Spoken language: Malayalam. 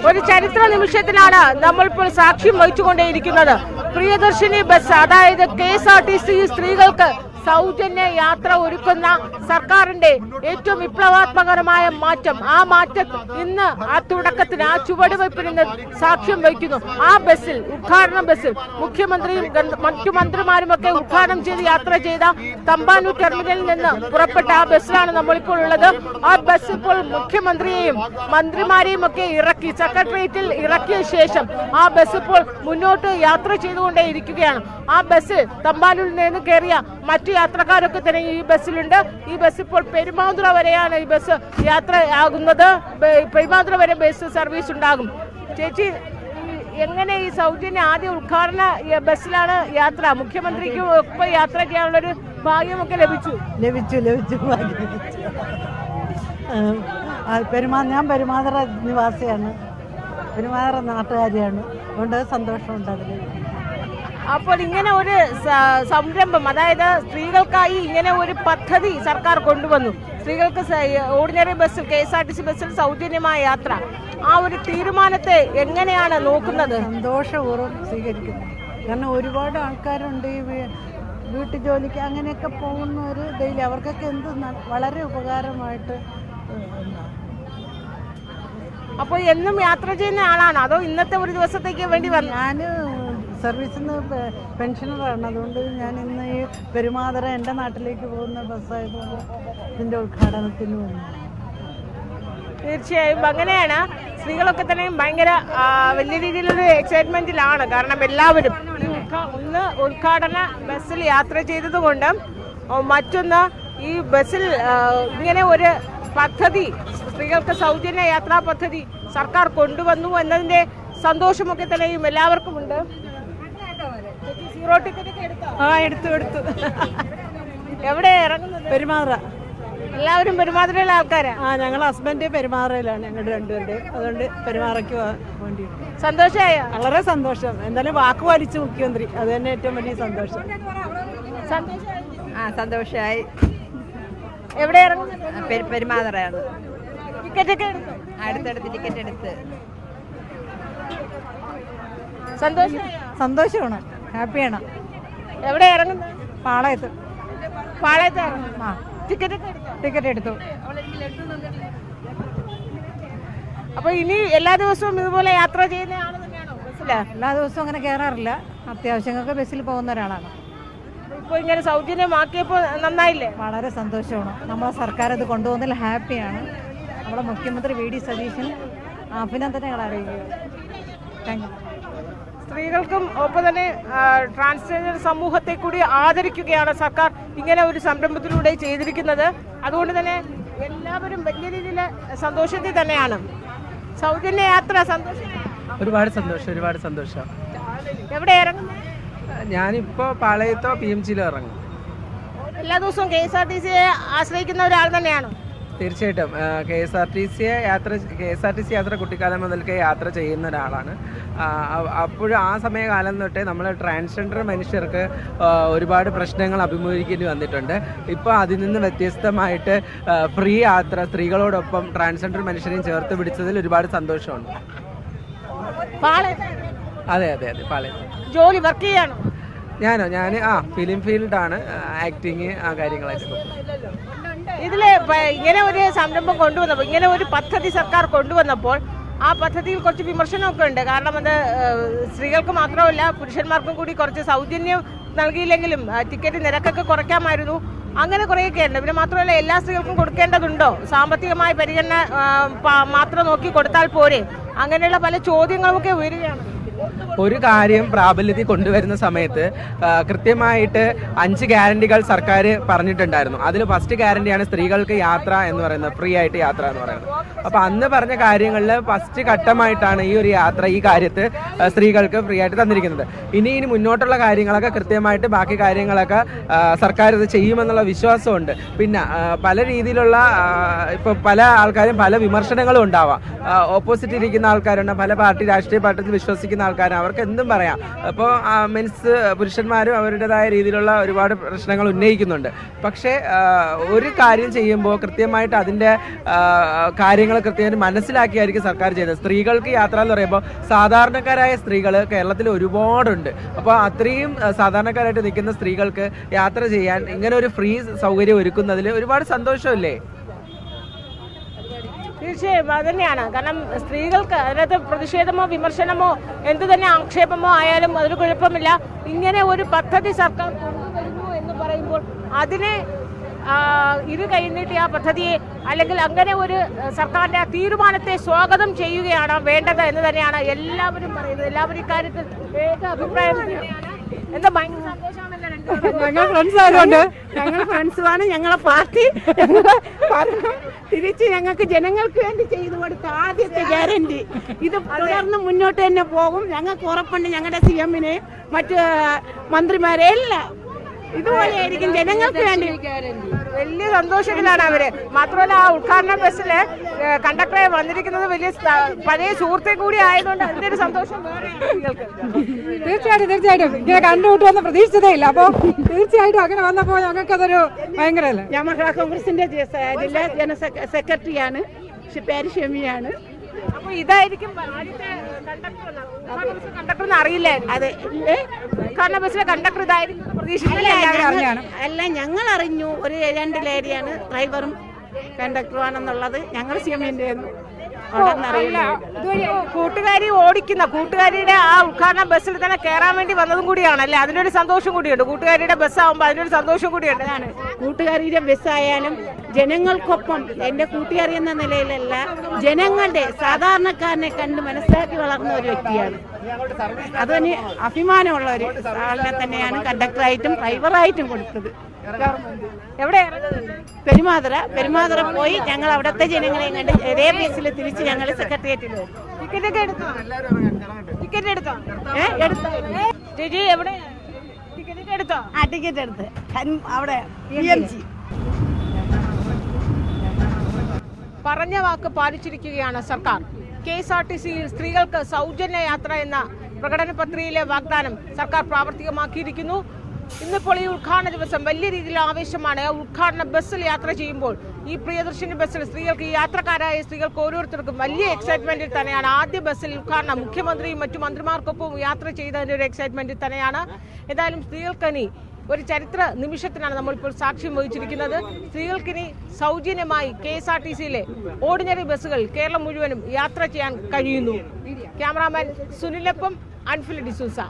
ഒരു ചരിത്ര നിമിഷത്തിനാണ് നമ്മളിപ്പോൾ സാക്ഷ്യം വഹിച്ചുകൊണ്ടേയിരിക്കുന്നത്. പ്രിയദർശിനി ബസ്, അതായത് KSRTC സ്ത്രീകൾക്ക് സൗജന്യ യാത്ര ഒരുക്കുന്ന സർക്കാരിന്റെ ഏറ്റവും വിപ്ലവാത്മകരമായ മാറ്റം, ആ മാറ്റം ഇന്ന് ആ തുടക്കത്തിന്, ആ ചുവടുവയ്പ്പിന് ഇന്ന് സാക്ഷ്യം വഹിക്കുന്നു. ആ ബസ്സിൽ, ഉദ്ഘാടന ബസ്സിൽ മുഖ്യമന്ത്രിയും മറ്റു മന്ത്രിമാരുമൊക്കെ ഉദ്ഘാടനം ചെയ്ത് യാത്ര ചെയ്ത തമ്പാനൂർ ടെർമിനലിൽ നിന്ന് പുറപ്പെട്ട ആ ബസ്സിലാണ് നമ്മളിപ്പോൾ ഉള്ളത്. ആ ബസ് ഇപ്പോൾ മുഖ്യമന്ത്രിയെയും മന്ത്രിമാരെയും ഒക്കെ ഇറക്കി സെക്രട്ടേറിയറ്റിൽ ഇറക്കിയ ശേഷം ആ ബസ് ഇപ്പോൾ മുന്നോട്ട് യാത്ര ചെയ്തുകൊണ്ടേ ഇരിക്കുകയാണ്. ആ ബസ് തമ്പാനൂരിൽ നിന്ന് കയറിയ മറ്റു യാത്രക്കാരൊക്കെ തന്നെ ഈ ബസ്സിലുണ്ട്. ഈ ബസ് ഇപ്പോൾ പെരുമാതുറ വരെയാണ് ഈ ബസ് യാത്രയാകുന്നത്. പെരുമാതുറ വരെ ബസ് സർവീസ് ഉണ്ടാകും. ചേച്ചി, എങ്ങനെ ഈ സൗജന്യ ആദ്യ ഉദ്ഘാടന ബസ്സിലാണ് യാത്ര? മുഖ്യമന്ത്രിക്ക് ഒപ്പം യാത്ര ചെയ്യാനുള്ളൊരു ഭാഗ്യമൊക്കെ ലഭിച്ചു. ഞാൻ പെരുമാതുറ നിവാസിയാണ്, പെരുമാതുറ നാട്ടുകാരിയാണ്. അതുകൊണ്ട് സന്തോഷമുണ്ട് അതിൽ. അപ്പോൾ ഇങ്ങനെ ഒരു സംരംഭം, അതായത് സ്ത്രീകൾക്കായി ഇങ്ങനെ ഒരു പദ്ധതി സർക്കാർ കൊണ്ടുവന്നു. സ്ത്രീകൾക്ക് ഓർഡിനറി ബസ്സിൽ, KSRTC ബസ്സിൽ സൗജന്യമായ യാത്ര, ആ ഒരു തീരുമാനത്തെ എങ്ങനെയാണ് നോക്കുന്നത്? സന്തോഷപൂർവ്വം സ്വീകരിക്കുന്നു. കാരണം ഒരുപാട് ആൾക്കാരുണ്ട് ഈ വീട്ടു ജോലിക്ക് അങ്ങനെയൊക്കെ പോകുന്നവർ ഡെയിലി, അവർക്കൊക്കെ എന്ത് വളരെ ഉപകാരമായിട്ട്. അപ്പോൾ എന്നും യാത്ര ചെയ്യുന്ന ആളാണ്, അതോ ഇന്നത്തെ ഒരു ദിവസത്തേക്ക് വേണ്ടി വന്നു? ഞാൻ സർവീസിൽ നിന്ന് പെൻഷനറാണ്. അതുകൊണ്ട് ഞാൻ ഇന്ന് ഈ പെരുമാതുറ എൻ്റെ നാട്ടിലേക്ക് പോകുന്ന ബസ്സായതുകൊണ്ട് ഇതിൻ്റെ ഉദ്ഘാടനത്തിന് വന്നു. തീർച്ചയായും അങ്ങനെയാണ്. സ്ത്രീകളൊക്കെ തന്നെ ഭയങ്കര വലിയ രീതിയിലൊരു എക്സൈറ്റ്മെന്റിലാണ്. കാരണം എല്ലാവരും ഒന്ന് ഉദ്ഘാടന ബസ്സിൽ യാത്ര ചെയ്തതുകൊണ്ട്, മറ്റൊന്ന് ഈ ബസ്സിൽ ഇങ്ങനെ ഒരു പദ്ധതി, സ്ത്രീകൾക്ക് സൗജന്യ യാത്രാ പദ്ധതി സർക്കാർ കൊണ്ടുവന്നു എന്നതിന്റെ സന്തോഷമൊക്കെ തന്നെയും എല്ലാവർക്കും ഉണ്ട്. സീറോ ടിക്കറ്റ് ഒക്കെ എടുത്തു. എവിടെ ഇറങ്ങുന്നത്? പെരുമാതുറ. എല്ലാവരും പെരുമാതുറയിലെ ആൾക്കാരാ? ഞങ്ങൾ ഹസ്ബൻഡ് പെരുമാതുറയിലാണ്, ഞങ്ങളുടെ രണ്ടുപേരുടെ. അതുകൊണ്ട് പെരുമാറയ്ക്ക് വേണ്ടി സന്തോഷമായ? വളരെ സന്തോഷം. എന്തായാലും വാക്ക് പാലിച്ചു മുഖ്യമന്ത്രി, അത് തന്നെ ഏറ്റവും വലിയ സന്തോഷം. സന്തോഷമായി. എവിടെ ഇറങ്ങുന്നത്? പെരുമാതുറയാണ്. ടിക്കറ്റ് ഒക്കെ എടുത്തു? അടുത്തടുത്ത് ടിക്കറ്റ് എടുത്ത്. സന്തോഷമാണ്, ഹാപ്പിയാണ്. എവിടെ ഇറങ്ങുന്നത്? പാളയത്ത്. ടിക്കറ്റ് എടുത്തു. അപ്പൊ ഇനി എല്ലാ ദിവസവും ഇതുപോലെ യാത്ര ചെയ്യുന്ന ആള് തന്നെയാണോ ബസ്സില്? എല്ലാ ദിവസവും അങ്ങനെ കയറാറില്ല, അത്യാവശ്യങ്ങൾക്ക് ബസ്സിൽ പോകുന്ന ഒരാളാണ്. ഇപ്പൊ ഇങ്ങനെ സൗജന്യമാക്കിയപ്പോൾ നന്നായില്ലേ? വളരെ സന്തോഷമാണ്. നമ്മളെ സർക്കാർ ഇത് കൊണ്ടുപോകുന്നതിൽ ഹാപ്പിയാണ്. നമ്മുടെ മുഖ്യമന്ത്രി VD സതീശൻ അഭിനന്ദനങ്ങൾ അറിയിക്കുക. Thank you. സ്ത്രീകൾക്കും ഒപ്പം തന്നെ ട്രാൻസ്ജെൻഡർ സമൂഹത്തെ കൂടി ആദരിക്കുകയാണ് സർക്കാർ ഇങ്ങനെ ഒരു സംരംഭത്തിലൂടെ ചെയ്തിരിക്കുന്നത്. അതുകൊണ്ട് തന്നെ എല്ലാവരും വലിയ രീതിയിൽ സന്തോഷത്തിൽ തന്നെയാണ്. സൗജന്യ യാത്ര ഒരുപാട് സന്തോഷം. എവിടെ ഇറങ്ങുന്നത്? ഞാനിപ്പോൾ പാളയത്തോ PMGയിലോ ഇറങ്ങും. എല്ലാ ദിവസവും KSRTC ആശ്രയിക്കുന്ന ഒരാൾ തന്നെയാണോ? തീർച്ചയായിട്ടും KSRTC യാത്ര കുട്ടിക്കാലം മുതൽക്കേ യാത്ര ചെയ്യുന്ന ഒരാളാണ്. അപ്പോഴും ആ സമയകാലം തൊട്ടേ നമ്മൾ ട്രാൻസ്ജെൻഡർ മനുഷ്യർക്ക് ഒരുപാട് പ്രശ്നങ്ങൾ അഭിമുഖീകരിക്കേണ്ടി വന്നിട്ടുണ്ട്. ഇപ്പോൾ അതിൽ നിന്ന് വ്യത്യസ്തമായിട്ട് ഫ്രീ യാത്ര, സ്ത്രീകളോടൊപ്പം ട്രാൻസ്ജെൻഡർ മനുഷ്യരെയും ചേർത്ത് പിടിച്ചതിൽ ഒരുപാട് സന്തോഷമുണ്ട്. അതെ, പാളയം. ജോലി വർക്ക് ചെയ്യാണോ? ഞാൻ ഫിലിം ഫീൽഡാണ്, ആക്ടിങ്, ആ കാര്യങ്ങളായിട്ട്. ഇതില് ഇങ്ങനെ ഒരു സംരംഭം കൊണ്ടുവന്നപ്പോൾ, ഇങ്ങനെ ഒരു പദ്ധതി സർക്കാർ കൊണ്ടുവന്നപ്പോൾ ആ പദ്ധതിയിൽ കുറച്ച് വിമർശനമൊക്കെ ഉണ്ട്. കാരണം അത് സ്ത്രീകൾക്ക് മാത്രമല്ല പുരുഷന്മാർക്കും കൂടി കുറച്ച് സൗജന്യം നൽകിയില്ലെങ്കിലും ടിക്കറ്റ് നിരക്കൊക്കെ കുറയ്ക്കാമായിരുന്നു, അങ്ങനെ കുറേയൊക്കെ ഉണ്ട്. പിന്നെ മാത്രമല്ല എല്ലാ സ്ത്രീകൾക്കും കൊടുക്കേണ്ടതുണ്ടോ? സാമ്പത്തികമായ പരിഗണന മാത്രം നോക്കി കൊടുത്താൽ പോരെ? അങ്ങനെയുള്ള പല ചോദ്യങ്ങളുമൊക്കെ ഉയരുകയാണ്. ഒരു കാര്യം പ്രാബല്യത്തിൽ കൊണ്ടുവരുന്ന സമയത്ത് കൃത്യമായിട്ട് 5 ഗ്യാരണ്ടികൾ സർക്കാർ പറഞ്ഞിട്ടുണ്ടായിരുന്നു. അതിൽ ഫസ്റ്റ് ഗ്യാരണ്ടിയാണ് സ്ത്രീകൾക്ക് യാത്ര എന്ന് പറയുന്നത്, ഫ്രീ ആയിട്ട് യാത്ര എന്ന് പറയുന്നത്. അപ്പോൾ അന്ന് പറഞ്ഞ കാര്യങ്ങളിൽ ഫസ്റ്റ് ഘട്ടമായിട്ടാണ് ഈ ഒരു യാത്ര, ഈ കാര്യത്ത് സ്ത്രീകൾക്ക് ഫ്രീ ആയിട്ട് തന്നിരിക്കുന്നത്. ഇനി മുന്നോട്ടുള്ള കാര്യങ്ങളൊക്കെ കൃത്യമായിട്ട് ബാക്കി കാര്യങ്ങളൊക്കെ സർക്കാർ ഇത് ചെയ്യുമെന്നുള്ള വിശ്വാസമുണ്ട്. പിന്നെ പല രീതിയിലുള്ള ഇപ്പോൾ പല ആൾക്കാരും പല വിമർശനങ്ങളും ഉണ്ടാവാം. ഓപ്പോസിറ്റ് ഇരിക്കുന്ന ആൾക്കാരുണ്ട്, പല രാഷ്ട്രീയ പാർട്ടിയിൽ വിശ്വസിക്കുന്ന ആൾക്കാരാണ്, അവർക്ക് എന്തും പറയാം. അപ്പോൾ മീൻസ് പുരുഷന്മാരും അവരുടേതായ രീതിയിലുള്ള ഒരുപാട് പ്രശ്നങ്ങൾ ഉന്നയിക്കുന്നുണ്ട്. പക്ഷേ ഒരു കാര്യം ചെയ്യുമ്പോൾ കൃത്യമായിട്ട് അതിൻ്റെ കാര്യങ്ങൾ കൃത്യമായിട്ട് മനസ്സിലാക്കിയായിരിക്കും സർക്കാർ ചെയ്തത്. സ്ത്രീകൾക്ക് യാത്ര എന്ന് പറയുമ്പോൾ സാധാരണക്കാരായ സ്ത്രീകൾ കേരളത്തിൽ ഒരുപാടുണ്ട്. അപ്പോൾ അത്രയും സാധാരണക്കാരായിട്ട് നിൽക്കുന്ന സ്ത്രീകൾക്ക് യാത്ര ചെയ്യാൻ ഇങ്ങനെ ഒരു ഫ്രീ സൗകര്യം ഒരുക്കുന്നതിൽ ഒരുപാട് സന്തോഷമല്ലേ? തീർച്ചയായും അത് തന്നെയാണ്. കാരണം സ്ത്രീകൾക്ക് അതിനകത്ത് പ്രതിഷേധമോ വിമർശനമോ എന്തു തന്നെ ആക്ഷേപമോ ആയാലും അതൊരു കുഴപ്പമില്ല. ഇങ്ങനെ ഒരു പദ്ധതി സർക്കാർ കൊണ്ടുവരുന്നു എന്ന് പറയുമ്പോൾ അതിനെ ഇത് കഴിഞ്ഞിട്ട് ആ പദ്ധതിയെ അല്ലെങ്കിൽ അങ്ങനെ ഒരു സർക്കാരിന്റെ ആ തീരുമാനത്തെ സ്വാഗതം ചെയ്യുകയാണ് വേണ്ടത് എന്ന് തന്നെയാണ് എല്ലാവരും പറയുന്നത്. എല്ലാവരും ഇക്കാര്യത്തിൽ ഏക അഭിപ്രായം തന്നെയാണ്. എന്താ ഭയങ്കര സന്തോഷമാണല്ലോ ഞങ്ങൾ ഫ്രണ്ട്സ് ആയതുകൊണ്ട് ഞങ്ങൾ ഫ്രണ്ട്സുമാണ്. ഞങ്ങളെ പാർട്ടി തിരിച്ച് ഞങ്ങൾക്ക് ജനങ്ങൾക്ക് വേണ്ടി ചെയ്തു കൊടുത്ത ആദ്യത്തെ ഗ്യാരണ്ടി ഇത് തുടർന്ന് മുന്നോട്ട് തന്നെ പോകും. ഞങ്ങൾക്ക് ഉറപ്പുണ്ട്. ഞങ്ങളുടെ CM-നെ മറ്റ് മന്ത്രിമാരെ എല്ലാം ഇതുപോലെയായിരിക്കും ജനങ്ങൾക്ക് വേണ്ടി. വലിയ സന്തോഷത്തിലാണ് അവര്. മാത്രമല്ല ആ ഉദ്ഘാടന ബസ്സില് കണ്ടക്ടറെ വന്നിരിക്കുന്നത് വലിയ പഴയ സുഹൃത്തെ കൂടി ആയതുകൊണ്ട് അതിന്റെ ഒരു സന്തോഷം തീർച്ചയായിട്ടും ഇങ്ങനെ കണ്ടുമുട്ടുമെന്ന് പ്രതീക്ഷിച്ചതേ ഇല്ല. അപ്പോൾ തീർച്ചയായിട്ടും അങ്ങനെ വന്നപ്പോൾ ഞങ്ങൾക്കതൊരു ഭയങ്കരമല്ലേ. ഞാൻ മഹിളാ കോൺഗ്രസിന്റെ ജില്ലാ സെക്രട്ടറിയാണ്, പേര് ഷെമിയാണ്. അപ്പൊ ഇതായിരിക്കും ആദ്യത്തെ കണ്ടക്ടർ അറിയില്ലായിരുന്നു. അതെ, ഉദ്ഘാടന ബസ്സിലെ കണ്ടക്ടർ ഇതായിരിക്കും പ്രതീക്ഷിക്കില്ല. അല്ല, ഞങ്ങൾ അറിഞ്ഞു ഒരു 2 ലേഡിയാണ് ഡ്രൈവറും കണ്ടക്ടറുമാണെന്നുള്ളത്. ഞങ്ങൾ CM-ന്റെ കൂട്ടുകാരി ഓടിക്കുന്ന കൂട്ടുകാരിയുടെ ആ ഉദ്ഘാടന ബസ്സിൽ തന്നെ കയറാൻ വേണ്ടി വന്നതും കൂടിയാണല്ലേ. അതിനൊരു സന്തോഷം കൂടിയുണ്ട്. കൂട്ടുകാരിയുടെ ബസ്സാവുമ്പോൾ അതിനൊരു സന്തോഷം കൂടിയുണ്ട്. കൂട്ടുകാരിയുടെ ബസ്സായാലും ജനങ്ങൾക്കൊപ്പം എൻ്റെ കൂട്ടുകാരി എന്ന നിലയിലല്ല, ജനങ്ങളുടെ സാധാരണക്കാരനെ കണ്ട് മനസ്സിലാക്കി വളർന്ന ഒരു വ്യക്തിയാണ്. അതിന് അഭിമാനമുള്ള ഒരു ആളിനെ തന്നെയാണ് കണ്ടക്ടറായിട്ടും ഡ്രൈവറായിട്ടും കൊടുത്തത്. എവിടെ പെരുമാതുറ പോയി ഞങ്ങൾ അവിടുത്തെ ജനങ്ങളെയും കണ്ട് ഒരേ ബസ്സിൽ തിരിച്ച് ഞങ്ങൾ സെക്രട്ടേറിയറ്റിൽ പോകും. ടിക്കറ്റ് എടുത്തോ ചേച്ചി? എവിടെ ടിക്കറ്റ് എടുത്തോ? ടിക്കറ്റ് എടുത്ത് അവിടെ PMG. പറഞ്ഞ വാക്ക് പാലിച്ചിരിക്കുകയാണ് സർക്കാർ. KSRTC-യിൽ സ്ത്രീകൾക്ക് സൗജന്യ യാത്ര എന്ന പ്രകടന പത്രികയിലെ വാഗ്ദാനം സർക്കാർ പ്രാവർത്തികമാക്കിയിരിക്കുന്നു. ഇന്നിപ്പോൾ ഈ ഉദ്ഘാടന ദിവസം വലിയ രീതിയിൽ ആവേശമാണ്. ഉദ്ഘാടന ബസ്സിൽ യാത്ര ചെയ്യുമ്പോൾ ഈ പ്രിയദർശിനി ബസ്സിൽ സ്ത്രീകൾക്ക്, ഈ യാത്രക്കാരായ സ്ത്രീകൾക്ക് ഓരോരുത്തർക്കും വലിയ എക്സൈറ്റ്മെന്റിൽ തന്നെയാണ്. ആദ്യ ബസ്സിൽ ഉദ്ഘാടനം മുഖ്യമന്ത്രിയും മറ്റു മന്ത്രിമാർക്കൊപ്പം യാത്ര ചെയ്തതിൻ്റെ ഒരു എക്സൈറ്റ്മെന്റിൽ തന്നെയാണ്. ഏതായാലും സ്ത്രീകൾക്കിനി ഒരു ചരിത്ര നിമിഷത്തിനാണ് നമ്മളിപ്പോൾ സാക്ഷ്യം വഹിച്ചിരിക്കുന്നത്. സ്ത്രീകൾക്കിനി സൗജന്യമായി KSRTC-യിലെ ഓർഡിനറി ബസ്സുകൾ കേരളം മുഴുവനും യാത്ര ചെയ്യാൻ കഴിയുന്നു. ക്യാമറാമാൻ സുനിലൊപ്പം അൻഫിൽ ഡിസൂസ.